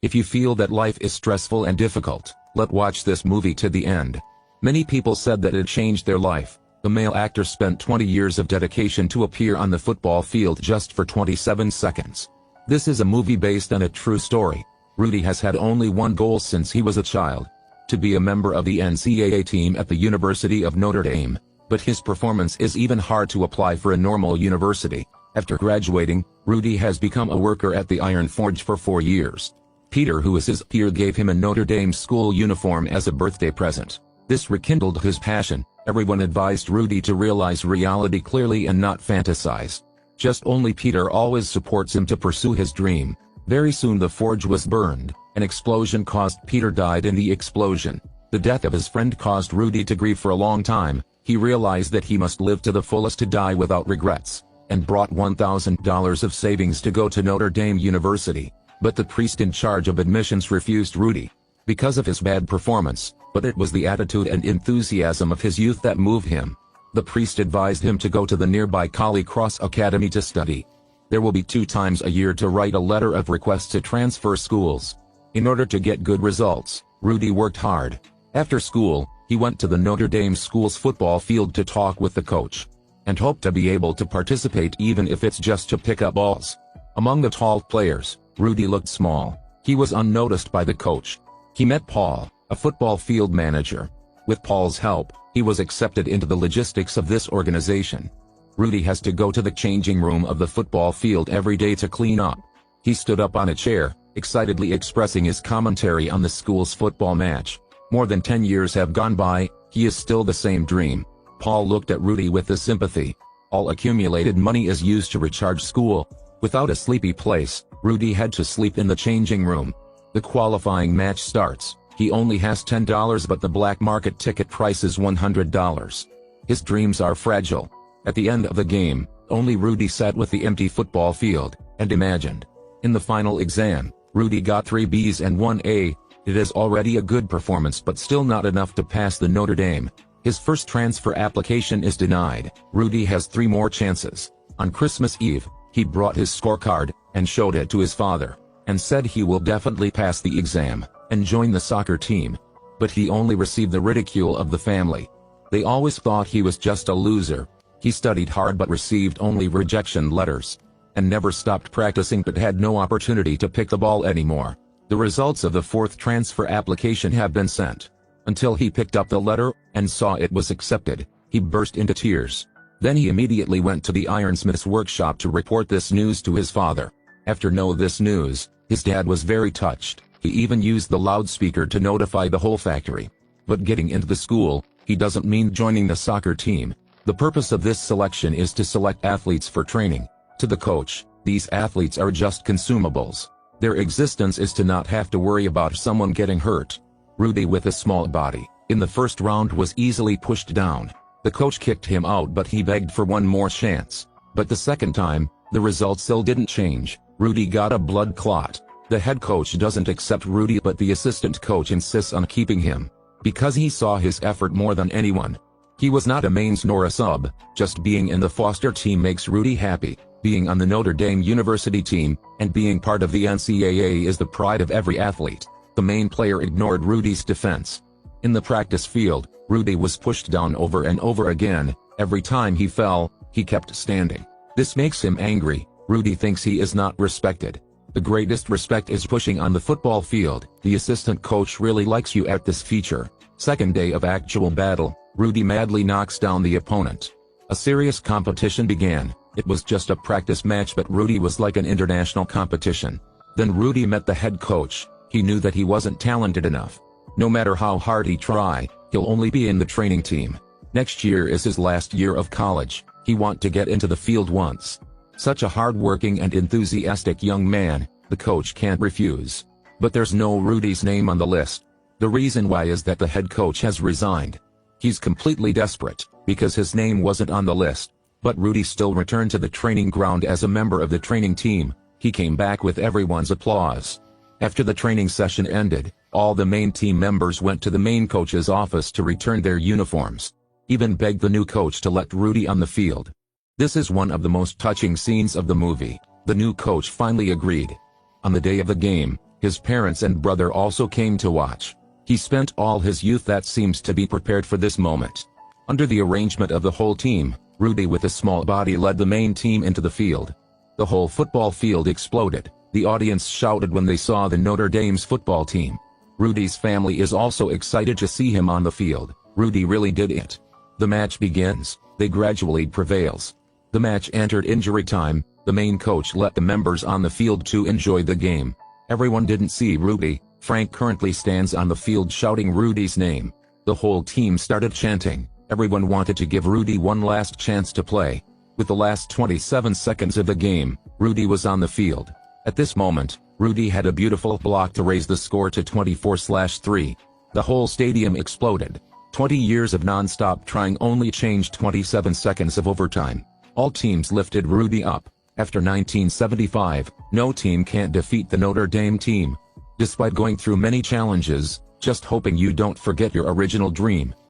If you feel that life is stressful and difficult, watch this movie to the end. Many people said that it changed their life. The male actor spent 20 years of dedication to appear on the football field just for 27 seconds. This is a movie based on a true story. Rudy has had only one goal since he was a child: to be a member of the NCAA team at the University of Notre Dame. But his performance is even hard to apply for a normal university. After graduating, Rudy has become a worker at the Iron Forge for 4 years. Peter, who is his peer, gave him a Notre Dame school uniform as a birthday present. This rekindled his passion. Everyone advised Rudy to realize reality clearly and not fantasize. Just only Peter always supports him to pursue his dream. Very soon the forge was burned. An explosion caused Peter died in the explosion. The death of his friend caused Rudy to grieve for a long time. He realized that he must live to the fullest to die without regrets, and brought $1,000 of savings to go to Notre Dame University. But the priest in charge of admissions refused Rudy because of his bad performance, but it was the attitude and enthusiasm of his youth that moved him. The priest advised him to go to the nearby Kali Cross Academy to study. There will be 2 times a year to write a letter of request to transfer schools. In order to get good results, Rudy worked hard. After school, he went to the Notre Dame school's football field to talk with the coach, and hoped to be able to participate even if it's just to pick up balls. Among the tall players, Rudy looked small. He was unnoticed by the coach. He met Paul, a football field manager. With Paul's help, he was accepted into the logistics of this organization. Rudy has to go to the changing room of the football field every day to clean up. He stood up on a chair, excitedly expressing his commentary on the school's football match. More than 10 years have gone by, he is still the same dream. Paul looked at Rudy with the sympathy. All accumulated money is used to recharge school. Without a sleepy place, Rudy had to sleep in the changing room. The qualifying match starts. He only has $10, but the black market ticket price is $100. His dreams are fragile. At the end of the game, only Rudy sat with the empty football field, and imagined. In the final exam, Rudy got 3 B's and 1 A. It is already a good performance but still not enough to pass the Notre Dame. His first transfer application is denied. Rudy has 3 more chances. On Christmas Eve, he brought his scorecard, and showed it to his father, and said he will definitely pass the exam, and join the soccer team. But he only received the ridicule of the family. They always thought he was just a loser. He studied hard but received only rejection letters, and never stopped practicing but had no opportunity to pick the ball anymore. The results of the 4th transfer application have been sent. Until he picked up the letter, and saw it was accepted, he burst into tears. Then he immediately went to the ironsmith's workshop to report this news to his father. After knowing this news, his dad was very touched. He even used the loudspeaker to notify the whole factory. But getting into the school, he doesn't mean joining the soccer team. The purpose of this selection is to select athletes for training. To the coach, these athletes are just consumables. Their existence is to not have to worry about someone getting hurt. Rudy, with a small body, in the first round was easily pushed down. The coach kicked him out but he begged for one more chance. But the second time, the result still didn't change. Rudy got a blood clot. The head coach doesn't accept Rudy but the assistant coach insists on keeping him, because he saw his effort more than anyone. He was not a mains nor a sub, just being in the foster team makes Rudy happy. Being on the Notre Dame University team, and being part of the NCAA is the pride of every athlete. The main player ignored Rudy's defense. In the practice field, Rudy was pushed down over and over again. Every time he fell, he kept standing. This makes him angry. Rudy thinks he is not respected. The greatest respect is pushing on the football field. The assistant coach really likes you at this feature. Second day of actual battle, Rudy madly knocks down the opponent. A serious competition began. It was just a practice match but Rudy was like an international competition. Then Rudy met the head coach. He knew that he wasn't talented enough. No matter how hard he try, he'll only be in the training team. Next year is his last year of college. He want to get into the field once. Such a hard-working and enthusiastic young man, the coach can't refuse. But there's no Rudy's name on the list. The reason why is that the head coach has resigned. He's completely desperate, because his name wasn't on the list. But Rudy still returned to the training ground as a member of the training team. He came back with everyone's applause. After the training session ended, all the main team members went to the main coach's office to return their uniforms. Even begged the new coach to let Rudy on the field. This is one of the most touching scenes of the movie. The new coach finally agreed. On the day of the game, His parents and brother also came to watch. He spent all his youth that seems to be prepared for this moment. Under the arrangement of the whole team, Rudy with a small body led the main team into the field. The whole football field exploded. The audience shouted when they saw the Notre Dame's football team. Rudy's family is also excited to see him on the field. Rudy really did it. The match begins. They gradually prevails. The match entered injury time. The main coach let the members on the field to enjoy the game. Everyone didn't see Rudy. Frank currently stands on the field shouting Rudy's name. The whole team started chanting. Everyone wanted to give Rudy one last chance to play. With the last 27 seconds of the game, Rudy was on the field. At this moment, Rudy had a beautiful block to raise the score to 24-3. The whole stadium exploded. 20 years of non-stop trying only changed 27 seconds of overtime. All teams lifted Rudy up. After 1975, no team can't defeat the Notre Dame team. Despite going through many challenges, just hoping you don't forget your original dream.